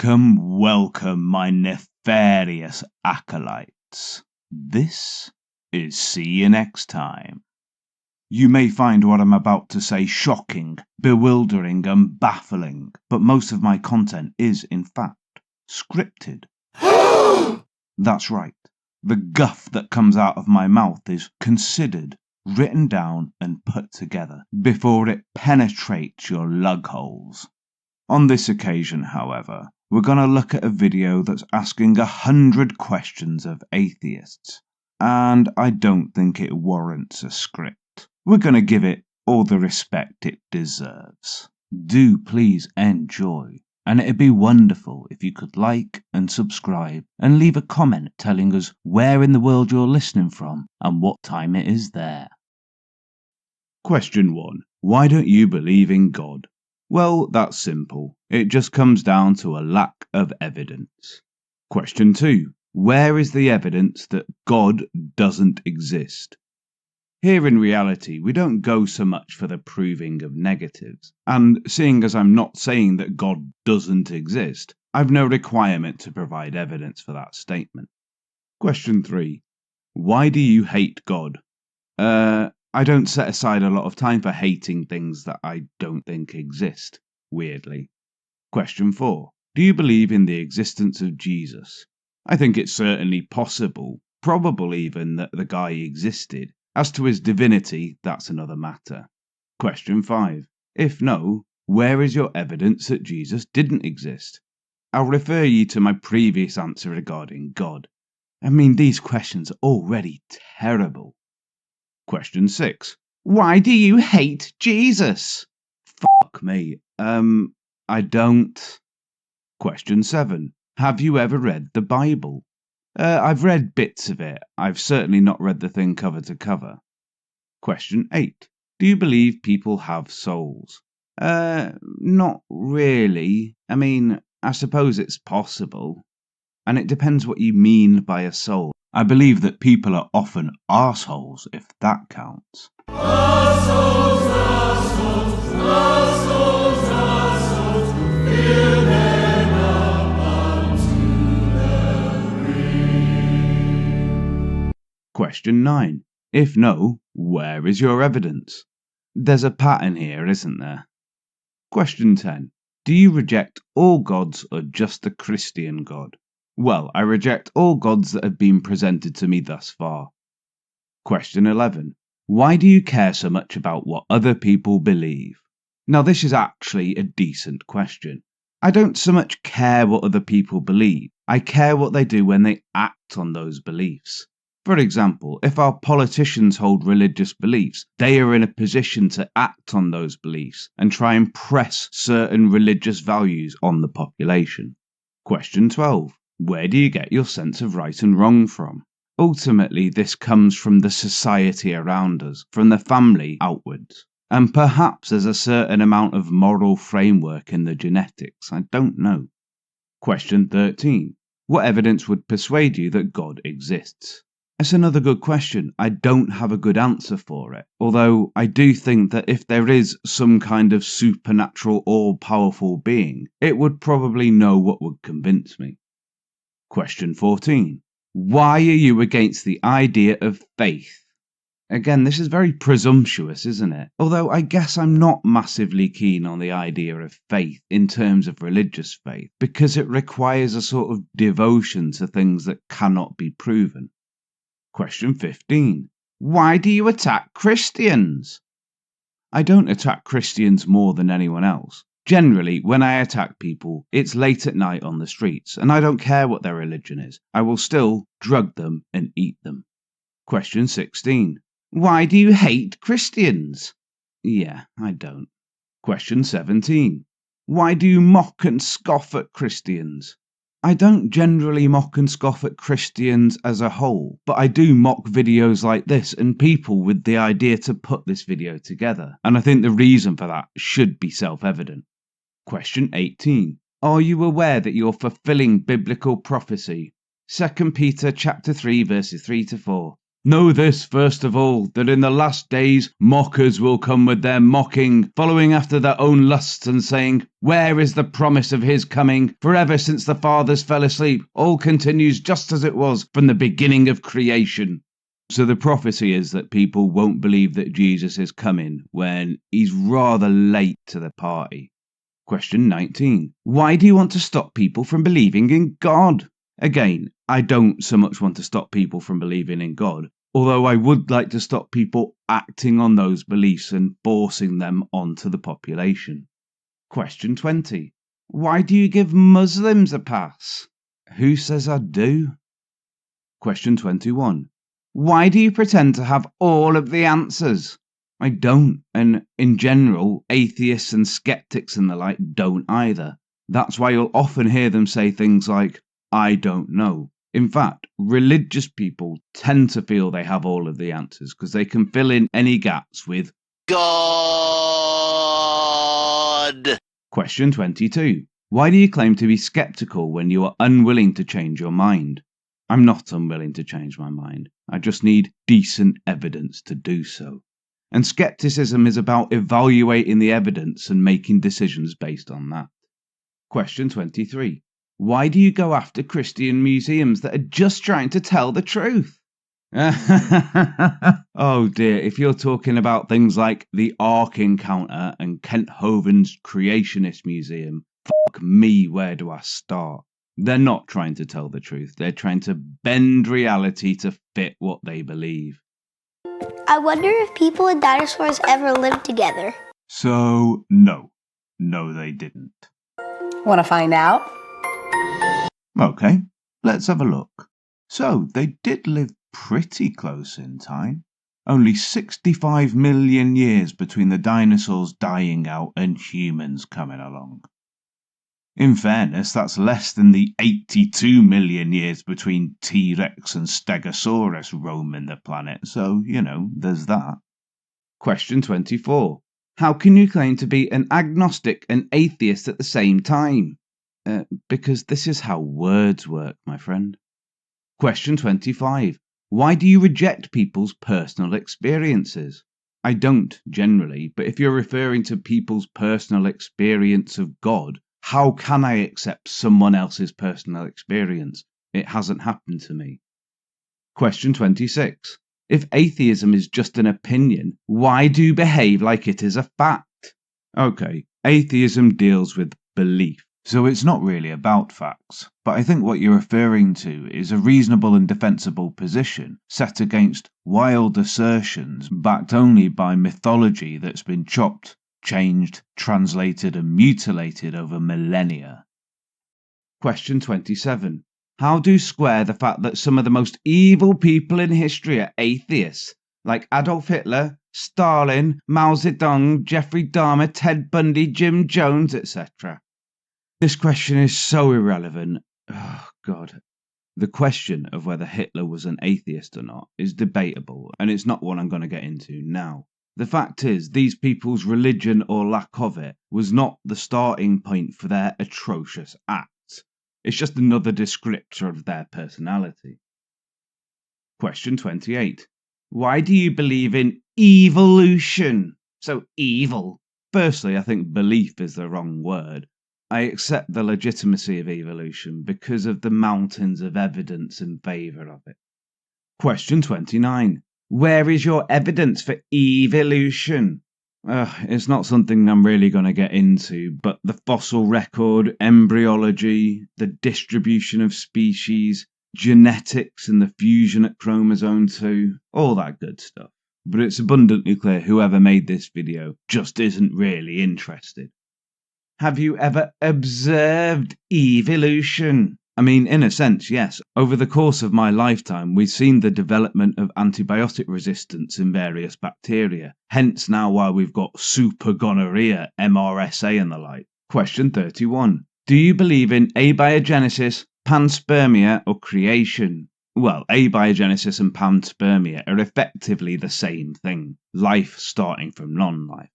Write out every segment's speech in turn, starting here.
Welcome, my nefarious acolytes. This is See You Next Time. You may find what I'm about to say shocking, bewildering, and baffling, but most of my content is, in fact, scripted. That's right. The guff that comes out of my mouth is considered, written down, and put together before it penetrates your lug holes. On this occasion, however, we're going to look at a video that's asking 100 questions of atheists, and I don't think it warrants a script. We're going to give it all the respect it deserves. Do please enjoy, and it'd be wonderful if you could like and subscribe and leave a comment telling us where in the world you're listening from and what time it is there. Question 1. Why don't you believe in God? Well, that's simple. It just comes down to a lack of evidence. Question 2. Where is the evidence that God doesn't exist? Here in reality, we don't go so much for the proving of negatives. And seeing as I'm not saying that God doesn't exist, I've no requirement to provide evidence for that statement. Question 3. Why do you hate God? I don't set aside a lot of time for hating things that I don't think exist, weirdly. Question 4. Do you believe in the existence of Jesus? I think it's certainly possible, probable even, that the guy existed. As to his divinity, that's another matter. Question 5. If no, where is your evidence that Jesus didn't exist? I'll refer you to my previous answer regarding God. I mean, these questions are already terrible. Question 6. Why do you hate Jesus? Fuck me. I don't. Question 7. Have you ever read the Bible? I've read bits of it. I've certainly not read the thing cover to cover. Question 8. Do you believe people have souls? Not really. I mean, I suppose it's possible. And it depends what you mean by a soul. I believe that people are often arseholes, if that counts. Question 9. If no, where is your evidence? There's a pattern here, isn't there? Question 10. Do you reject all gods or just the Christian God? Well, I reject all gods that have been presented to me thus far. Question 11. Why do you care so much about what other people believe? Now, this is actually a decent question. I don't so much care what other people believe. I care what they do when they act on those beliefs. For example, if our politicians hold religious beliefs, they are in a position to act on those beliefs and try and press certain religious values on the population. Question 12. Where do you get your sense of right and wrong from? Ultimately, this comes from the society around us, from the family outwards. And perhaps there's a certain amount of moral framework in the genetics, I don't know. Question 13. What evidence would persuade you that God exists? It's another good question. I don't have a good answer for it, although I do think that if there is some kind of supernatural, all-powerful being, it would probably know what would convince me. Question 14. Why are you against the idea of faith? Again, this is very presumptuous, isn't it? Although I guess I'm not massively keen on the idea of faith in terms of religious faith, because it requires a sort of devotion to things that cannot be proven. Question 15. Why do you attack Christians? I don't attack Christians more than anyone else. Generally, when I attack people, it's late at night on the streets, and I don't care what their religion is. I will still drug them and eat them. Question 16. Why do you hate Christians? Yeah, I don't. Question 17. Why do you mock and scoff at Christians? I don't generally mock and scoff at Christians as a whole, but I do mock videos like this and people with the idea to put this video together, and I think the reason for that should be self-evident. Question 18. Are you aware that you're fulfilling biblical prophecy? 2 Peter chapter 3 verses 3 to 4. Know this, first of all, that in the last days mockers will come with their mocking, following after their own lusts and saying, where is the promise of his coming? For ever since the fathers fell asleep, all continues just as it was from the beginning of creation. So the prophecy is that people won't believe that Jesus is coming when he's rather late to the party. Question 19. Why do you want to stop people from believing in God? Again, I don't so much want to stop people from believing in God, although I would like to stop people acting on those beliefs and forcing them onto the population. Question 20. Why do you give Muslims a pass? Who says I do? Question 21. Why do you pretend to have all of the answers? I don't, and in general, atheists and skeptics and the like don't either. That's why you'll often hear them say things like, I don't know. In fact, religious people tend to feel they have all of the answers because they can fill in any gaps with God. Question 22. Why do you claim to be skeptical when you are unwilling to change your mind? I'm not unwilling to change my mind. I just need decent evidence to do so. And skepticism is about evaluating the evidence and making decisions based on that. Question 23. Why do you go after Christian museums that are just trying to tell the truth? Oh dear, if you're talking about things like the Ark Encounter and Kent Hovind's Creationist Museum, fuck me, where do I start? They're not trying to tell the truth. They're trying to bend reality to fit what they believe. I wonder if people and dinosaurs ever lived together. So, no. No, they didn't. Want to find out? Okay, let's have a look. So, they did live pretty close in time. Only 65 million years between the dinosaurs dying out and humans coming along. In fairness, that's less than the 82 million years between T-Rex and Stegosaurus roaming the planet, so, there's that. Question 24. How can you claim to be an agnostic and atheist at the same time? Because this is how words work, my friend. Question 25. Why do you reject people's personal experiences? I don't, generally, but if you're referring to people's personal experience of God, how can I accept someone else's personal experience? It hasn't happened to me. Question 26. If atheism is just an opinion, why do you behave like it is a fact? Okay, atheism deals with belief, so it's not really about facts, but I think what you're referring to is a reasonable and defensible position set against wild assertions backed only by mythology that's been chopped, changed, translated and mutilated over millennia. Question 27. How do you square the fact that some of the most evil people in history are atheists, like Adolf Hitler, Stalin, Mao Zedong, Jeffrey Dahmer, Ted Bundy, Jim Jones, etc.? This question is so irrelevant. Oh, God. The question of whether Hitler was an atheist or not is debatable, and it's not one I'm going to get into now. The fact is, these people's religion or lack of it was not the starting point for their atrocious acts. It's just another descriptor of their personality. Question 28. Why do you believe in evolution? So evil. Firstly, I think belief is the wrong word. I accept the legitimacy of evolution because of the mountains of evidence in favour of it. Question 29. Where is your evidence for evolution? It's not something I'm really going to get into, but the fossil record, embryology, the distribution of species, genetics and the fusion at chromosome 2, all that good stuff. But it's abundantly clear whoever made this video just isn't really interested. Have you ever observed evolution? I mean, in a sense, yes. Over the course of my lifetime, we've seen the development of antibiotic resistance in various bacteria. Hence now why we've got super gonorrhea, MRSA and the like. Question 31. Do you believe in abiogenesis, panspermia or creation? Well, abiogenesis and panspermia are effectively the same thing. Life starting from non-life.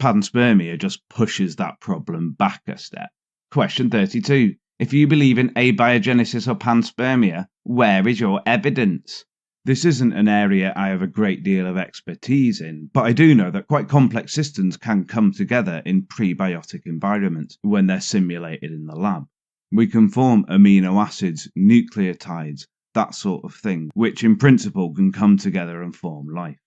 Panspermia just pushes that problem back a step. Question 32. If you believe in abiogenesis or panspermia, where is your evidence? This isn't an area I have a great deal of expertise in, but I do know that quite complex systems can come together in prebiotic environments when they're simulated in the lab. We can form amino acids, nucleotides, that sort of thing, which in principle can come together and form life.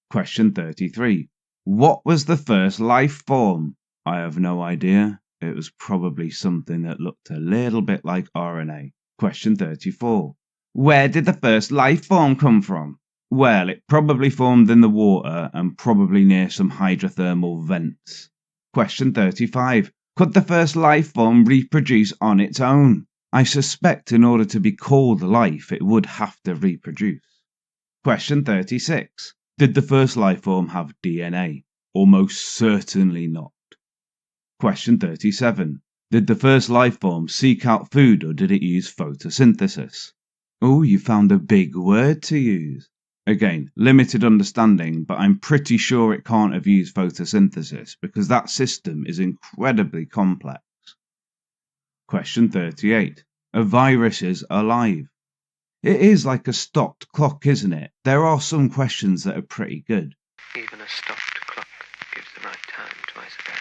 Question 33. What was the first life form? I have no idea. It was probably something that looked a little bit like RNA. Question 34. Where did the first life form come from? Well, it probably formed in the water and probably near some hydrothermal vents. Question 35. Could the first life form reproduce on its own? I suspect in order to be called life, it would have to reproduce. Question 36. Did the first life form have DNA? Almost certainly not. Question 37. Did the first life form seek out food or did it use photosynthesis? Oh, you found a big word to use. Again, limited understanding, but I'm pretty sure it can't have used photosynthesis because that system is incredibly complex. Question 38. Are viruses alive? It is like a stopped clock, isn't it? There are some questions that are pretty good. Even a stopped clock gives the right time twice a day.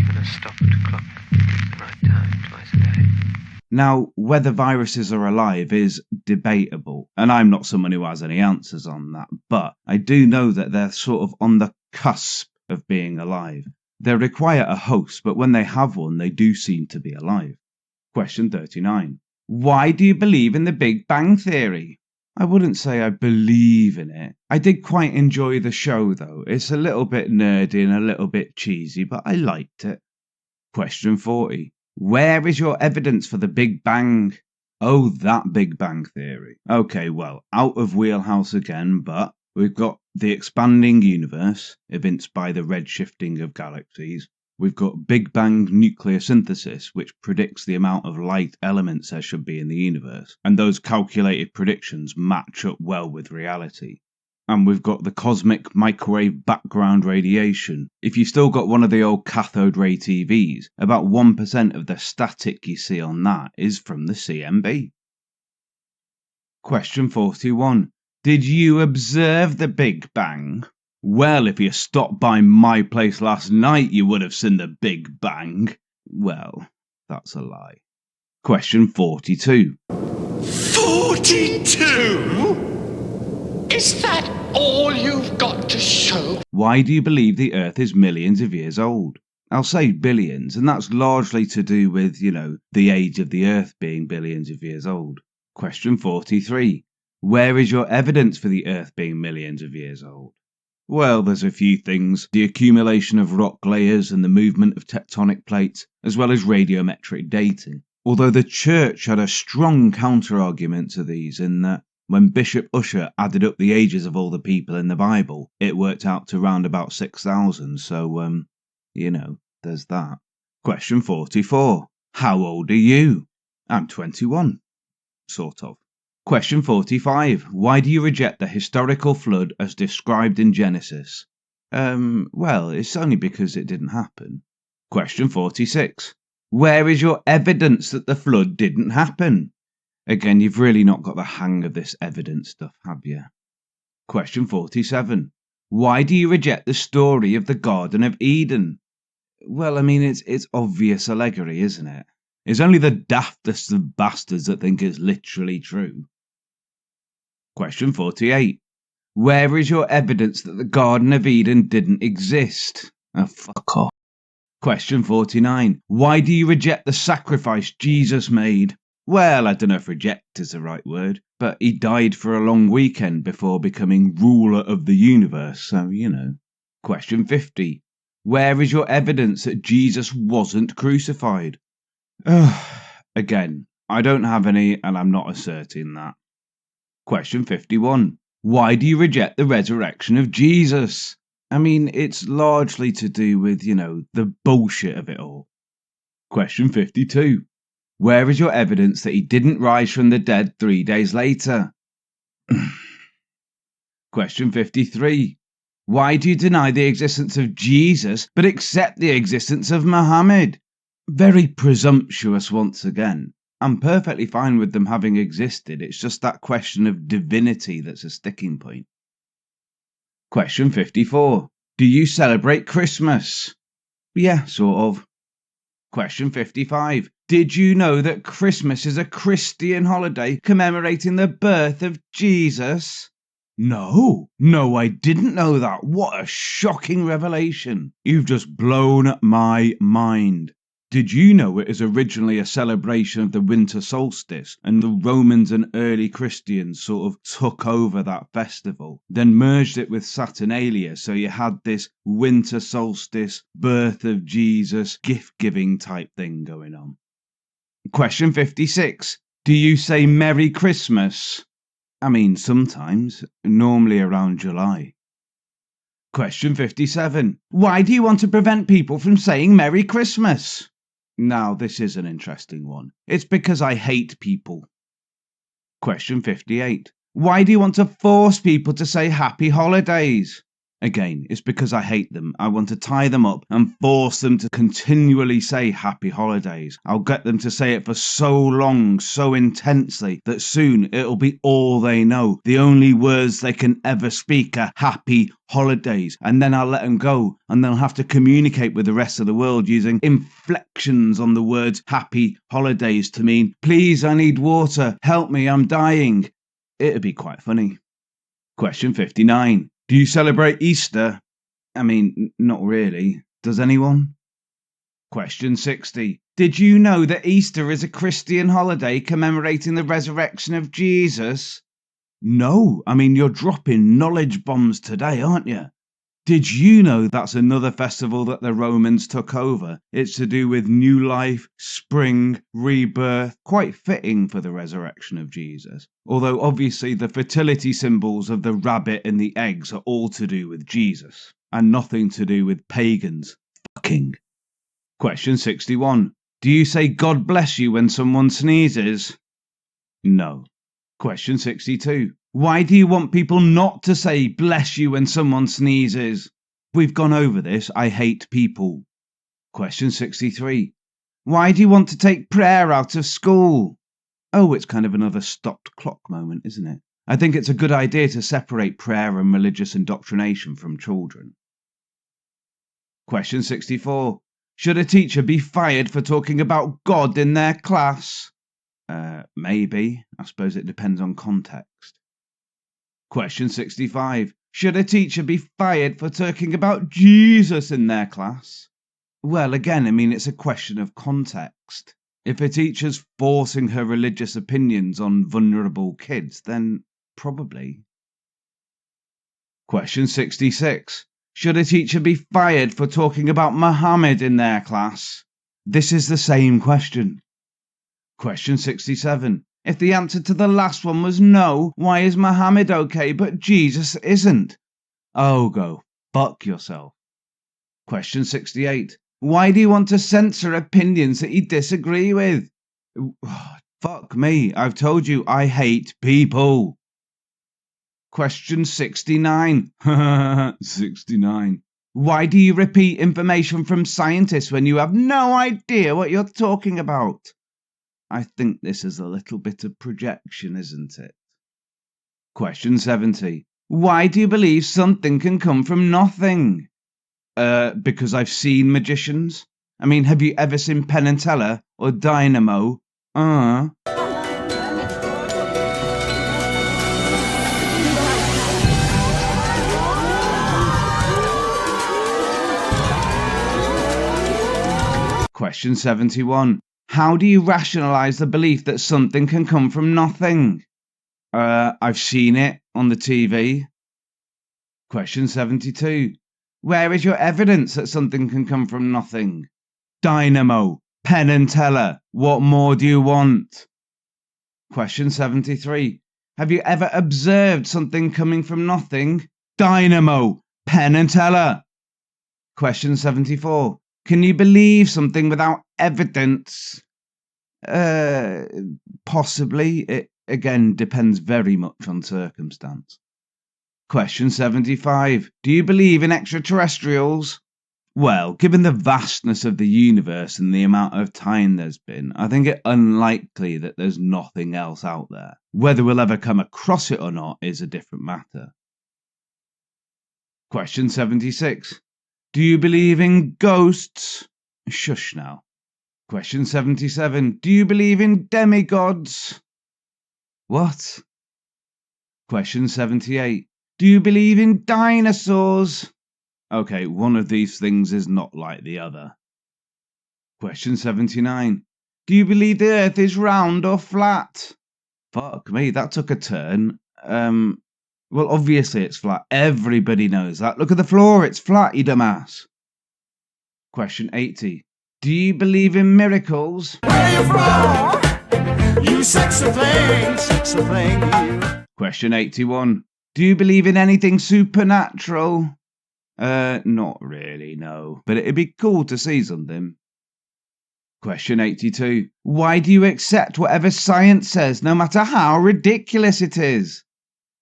Even a stopped clock gives the right time twice a day. Now, whether viruses are alive is debatable, and I'm not someone who has any answers on that, but I do know that they're sort of on the cusp of being alive. They require a host, but when they have one, they do seem to be alive. Question 39. Why do you believe in the Big Bang Theory? I wouldn't say I believe in it. I did quite enjoy the show, though. It's a little bit nerdy and a little bit cheesy, but I liked it. Question 40. Where is your evidence for the Big Bang? Oh, that Big Bang Theory. Okay, well, out of wheelhouse again, but we've got the expanding universe, evinced by the redshifting of galaxies. We've got Big Bang nucleosynthesis, which predicts the amount of light elements there should be in the universe, and those calculated predictions match up well with reality. And we've got the cosmic microwave background radiation. If you still got one of the old cathode ray TVs, about 1% of the static you see on that is from the CMB. Question 41. Did you observe the Big Bang? Well, if you stopped by my place last night, you would have seen the Big Bang. Well, that's a lie. Question 42. 42? Is that all you've got to show? Why do you believe the Earth is millions of years old? I'll say billions, and that's largely to do with, the age of the Earth being billions of years old. Question 43. Where is your evidence for the Earth being millions of years old? Well, there's a few things. The accumulation of rock layers and the movement of tectonic plates, as well as radiometric dating. Although the Church had a strong counter-argument to these in that when Bishop Usher added up the ages of all the people in the Bible, it worked out to round about 6,000, so, there's that. Question 44. How old are you? I'm 21. Sort of. Question 45. Why do you reject the historical flood as described in Genesis? Well, it's only because it didn't happen. Question 46. Where is your evidence that the flood didn't happen? Again, you've really not got the hang of this evidence stuff, have you? Question 47. Why do you reject the story of the Garden of Eden? Well, I mean, it's obvious allegory, isn't it? It's only the daftest of bastards that think it's literally true. Question 48. Where is your evidence that the Garden of Eden didn't exist? Oh, fuck off. Question 49. Why do you reject the sacrifice Jesus made? Well, I don't know if reject is the right word, but he died for a long weekend before becoming ruler of the universe, so, Question 50. Where is your evidence that Jesus wasn't crucified? Again, I don't have any, and I'm not asserting that. Question 51. Why do you reject the resurrection of Jesus? I mean, it's largely to do with, the bullshit of it all. Question 52. Where is your evidence that he didn't rise from the dead 3 days later? Question 53. Why do you deny the existence of Jesus but accept the existence of Muhammad? Very presumptuous once again. I'm perfectly fine with them having existed. It's just that question of divinity that's a sticking point. Question 54. Do you celebrate Christmas? Yeah, sort of. Question 55. Did you know that Christmas is a Christian holiday commemorating the birth of Jesus? No, I didn't know that. What a shocking revelation. You've just blown my mind. Did you know it is originally a celebration of the winter solstice, and the Romans and early Christians sort of took over that festival, then merged it with Saturnalia, so you had this winter solstice, birth of Jesus, gift-giving type thing going on. Question 56. Do you say Merry Christmas? I mean, sometimes, normally around July. Question 57. Why do you want to prevent people from saying Merry Christmas? Now, this is an interesting one. It's because I hate people. Question 58. Why do you want to force people to say Happy Holidays? Again, it's because I hate them. I want to tie them up and force them to continually say Happy Holidays. I'll get them to say it for so long, so intensely, that soon it'll be all they know. The only words they can ever speak are Happy Holidays. And then I'll let them go, and they'll have to communicate with the rest of the world using inflections on the words Happy Holidays to mean, please, I need water, help me, I'm dying. It'd be quite funny. Question 59. Do you celebrate Easter? I mean, not really. Does anyone? Question 60. Did you know that Easter is a Christian holiday commemorating the resurrection of Jesus? No. I mean, you're dropping knowledge bombs today, aren't you? Did you know that's another festival that the Romans took over? It's to do with new life, spring, rebirth, quite fitting for the resurrection of Jesus. Although obviously the fertility symbols of the rabbit and the eggs are all to do with Jesus, and nothing to do with pagans. Fucking. Question 61. Do you say God bless you when someone sneezes? No. Question 62. Why do you want people not to say bless you when someone sneezes? We've gone over this. I hate people. Question 63. Why do you want to take prayer out of school? Oh, it's kind of another stopped clock moment, isn't it? I think it's a good idea to separate prayer and religious indoctrination from children. Question 64. Should a teacher be fired for talking about God in their class? Maybe. I suppose it depends on context. Question 65. Should a teacher be fired for talking about Jesus in their class? Well, again, I mean, it's a question of context. If a teacher's forcing her religious opinions on vulnerable kids, then probably. Question 66. Should a teacher be fired for talking about Muhammad in their class? This is the same question. Question 67. If the answer to the last one was no, why is Muhammad okay but Jesus isn't? Oh, go fuck yourself. Question 68. Why do you want to censor opinions that you disagree with? Fuck me, I've told you I hate people. Question 69. 69. Why do you repeat information from scientists when you have no idea what you're talking about? I think this is a little bit of projection, isn't it? Question 70. Why do you believe something can come from nothing? Because I've seen magicians. I mean, have you ever seen Penn and Teller or Dynamo? Question 71. How do you rationalize the belief that something can come from nothing? I've seen it on the TV. Question 72. Where is your evidence that something can come from nothing? Dynamo, Penn and Teller. What more do you want? Question 73. Have you ever observed something coming from nothing? Dynamo, Penn and Teller. Question 74. Can you believe something without evidence? Possibly. It again depends very much on circumstance. Question 75. Do you believe in extraterrestrials? Well, given the vastness of the universe and the amount of time there's been, I think it unlikely that there's nothing else out there. Whether we'll ever come across it or not is a different matter. Question 76. Do you believe in ghosts? Shush now. Question 77. Do you believe in demigods? What? Question 78. Do you believe in dinosaurs? Okay, one of these things is not like the other. Question 79. Do you believe the Earth is round or flat? Fuck me, that took a turn. Well, obviously it's flat. Everybody knows that. Look at the floor, it's flat, you dumbass. Question 80. Do you believe in miracles? Where you from? You sexy thing, you. Question 81. Do you believe in anything supernatural? Not really, no. But it'd be cool to see something. Question 82. Why do you accept whatever science says, no matter how ridiculous it is?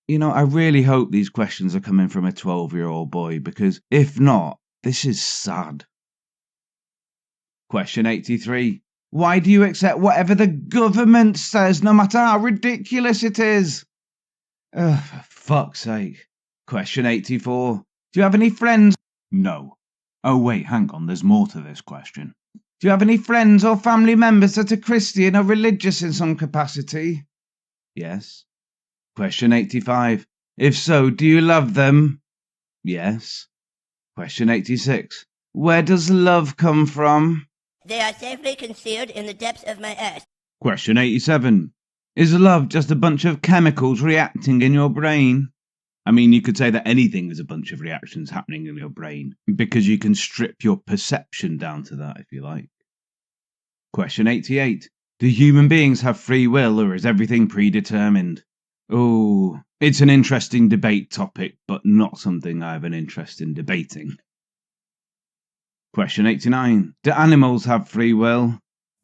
You know, I really hope these questions are coming from a 12-year-old boy, because if not, this is sad. Question 83. Why do you accept whatever the government says, no matter how ridiculous it is? For fuck's sake. Question 84. Do you have any friends? No. Oh wait, hang on, there's more to this question. Do you have any friends or family members that are Christian or religious in some capacity? Yes. Question 85. If so, do you love them? Yes. Question 86. Where does love come from? They are safely concealed in the depths of my earth. Question 87. Is love just a bunch of chemicals reacting in your brain? I mean, you could say that anything is a bunch of reactions happening in your brain, because you can strip your perception down to that, if you like. Question 88. Do human beings have free will, or is everything predetermined? Oh, it's an interesting debate topic, but not something I have an interest in debating. Question 89. Do animals have free will?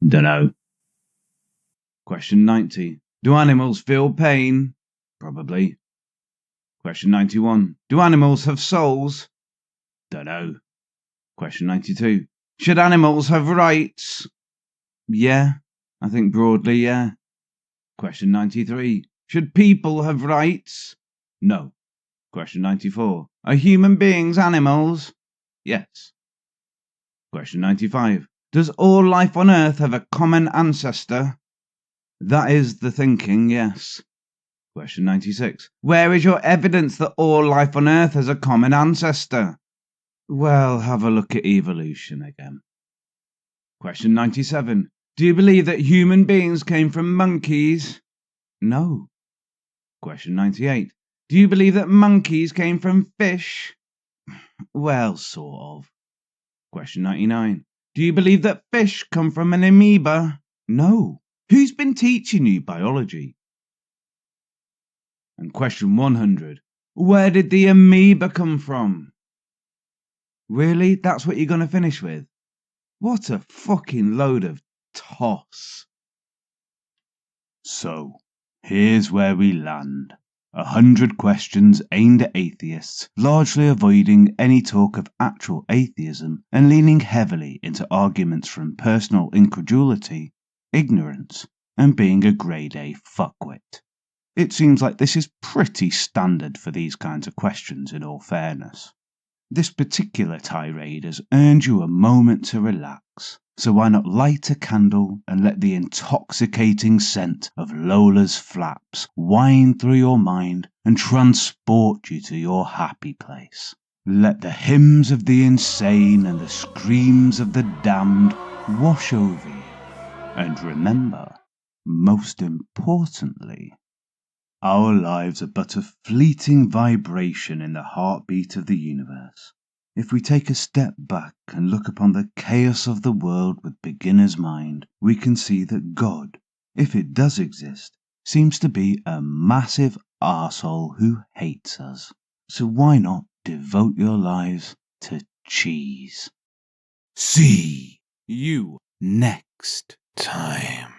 Dunno. Question 90. Do animals feel pain? Probably. Question 91. Do animals have souls? Dunno. Question 92. Should animals have rights? Yeah, I think broadly, yeah. Question 93. Should people have rights? No. Question 94. Are human beings animals? Yes. Question 95. Does all life on Earth have a common ancestor? That is the thinking, yes. Question 96. Where is your evidence that all life on Earth has a common ancestor? Well, have a look at evolution again. Question 97. Do you believe that human beings came from monkeys? No. Question 98. Do you believe that monkeys came from fish? Well, sort of. Question 99. Do you believe that fish come from an amoeba? No. Who's been teaching you biology? And question 100. Where did the amoeba come from? Really? That's what you're going to finish with? What a fucking load of toss. So, here's where we land. 100 questions aimed at atheists, largely avoiding any talk of actual atheism and leaning heavily into arguments from personal incredulity, ignorance, and being a grade A fuckwit. It seems like this is pretty standard for these kinds of questions, in all fairness. This particular tirade has earned you a moment to relax, so why not light a candle and let the intoxicating scent of Lola's flaps wind through your mind and transport you to your happy place. Let the hymns of the insane and the screams of the damned wash over you. And remember, most importantly, our lives are but a fleeting vibration in the heartbeat of the universe. If we take a step back and look upon the chaos of the world with beginner's mind, we can see that God, if it does exist, seems to be a massive arsehole who hates us. So why not devote your lives to cheese? See you next time.